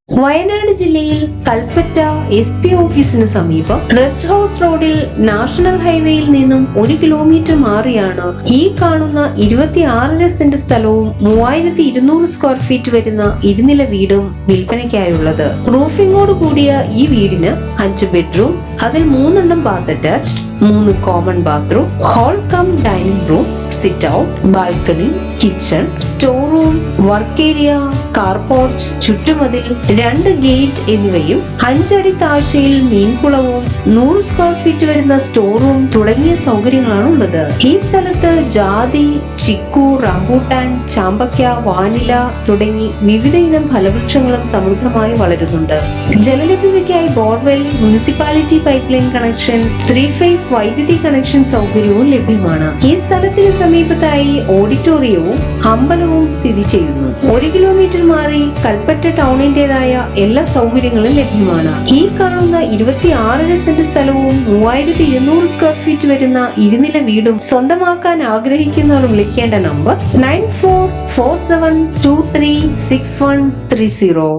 വയനാട് ജില്ലയിൽ കൽപ്പറ്റ SP ഓഫീസിന് സമീപം റെസ്റ്റ് ഹൗസ് റോഡിൽ നാഷണൽ ഹൈവേയിൽ നിന്നും 1 കിലോമീറ്റർ മാറിയാണ് ഈ കാണുന്ന 26 സെന്റ് സ്ഥലവും 3200 സ്ക്വയർ ഫീറ്റ് വരുന്ന ഇരുനില വീടും വിൽപ്പനയ്ക്കായുള്ളത്. റൂഫിംഗോട് കൂടിയ ഈ വീടിന് 5 ബെഡ്റൂം, അതിൽ 3 bath attached, 3 common bathroom, hall cum dining room, sit out, balcony, kitchen, store room, work area, car porch, ചുറ്റുമതിൽ, 2 ഗേറ്റ് എന്നിവയും 5 അടി താഴ്ചയിൽ മീൻകുളവും 100 സ്ക്വയർ ഫീറ്റ് വരുന്ന സ്റ്റോർ റൂം തുടങ്ങിയ സൗകര്യങ്ങളാണ് ഉള്ളത്. ഈ സ്ഥലത്ത് ജാതി, ചിക്കു, റംബൂട്ടാൻ, ചാമ്പക്ക, വാനില തുടങ്ങി വിവിധ ഇനം ഫലവൃക്ഷങ്ങളും സമൃദ്ധമായി വളരുന്നുണ്ട്. ജലലഭ്യതയ്ക്കായി borewell, municipality pipe line connection, 3 phase വൈദ്യുതി കണക്ഷൻ സൗകര്യവും ലഭ്യമാണ്. ഈ സ്ഥലത്തിന് സമീപത്തായി ഓഡിറ്റോറിയവും അമ്പലവും സ്ഥിതി ചെയ്യുന്നു. 1 കിലോമീറ്റർ മാറി കൽപ്പറ്റ ടൗണിന്റേതായ എല്ലാ സൗകര്യങ്ങളും ലഭ്യമാണ്. ഈ കാണുന്ന 26 സെന്റ് സ്ഥലവും 3200 സ്ക്വയർ ഫീറ്റ് വരുന്ന ഇരുനില വീടും സ്വന്തമാക്കാൻ ആഗ്രഹിക്കുന്നവർ വിളിക്കേണ്ട നമ്പർ 9447236130.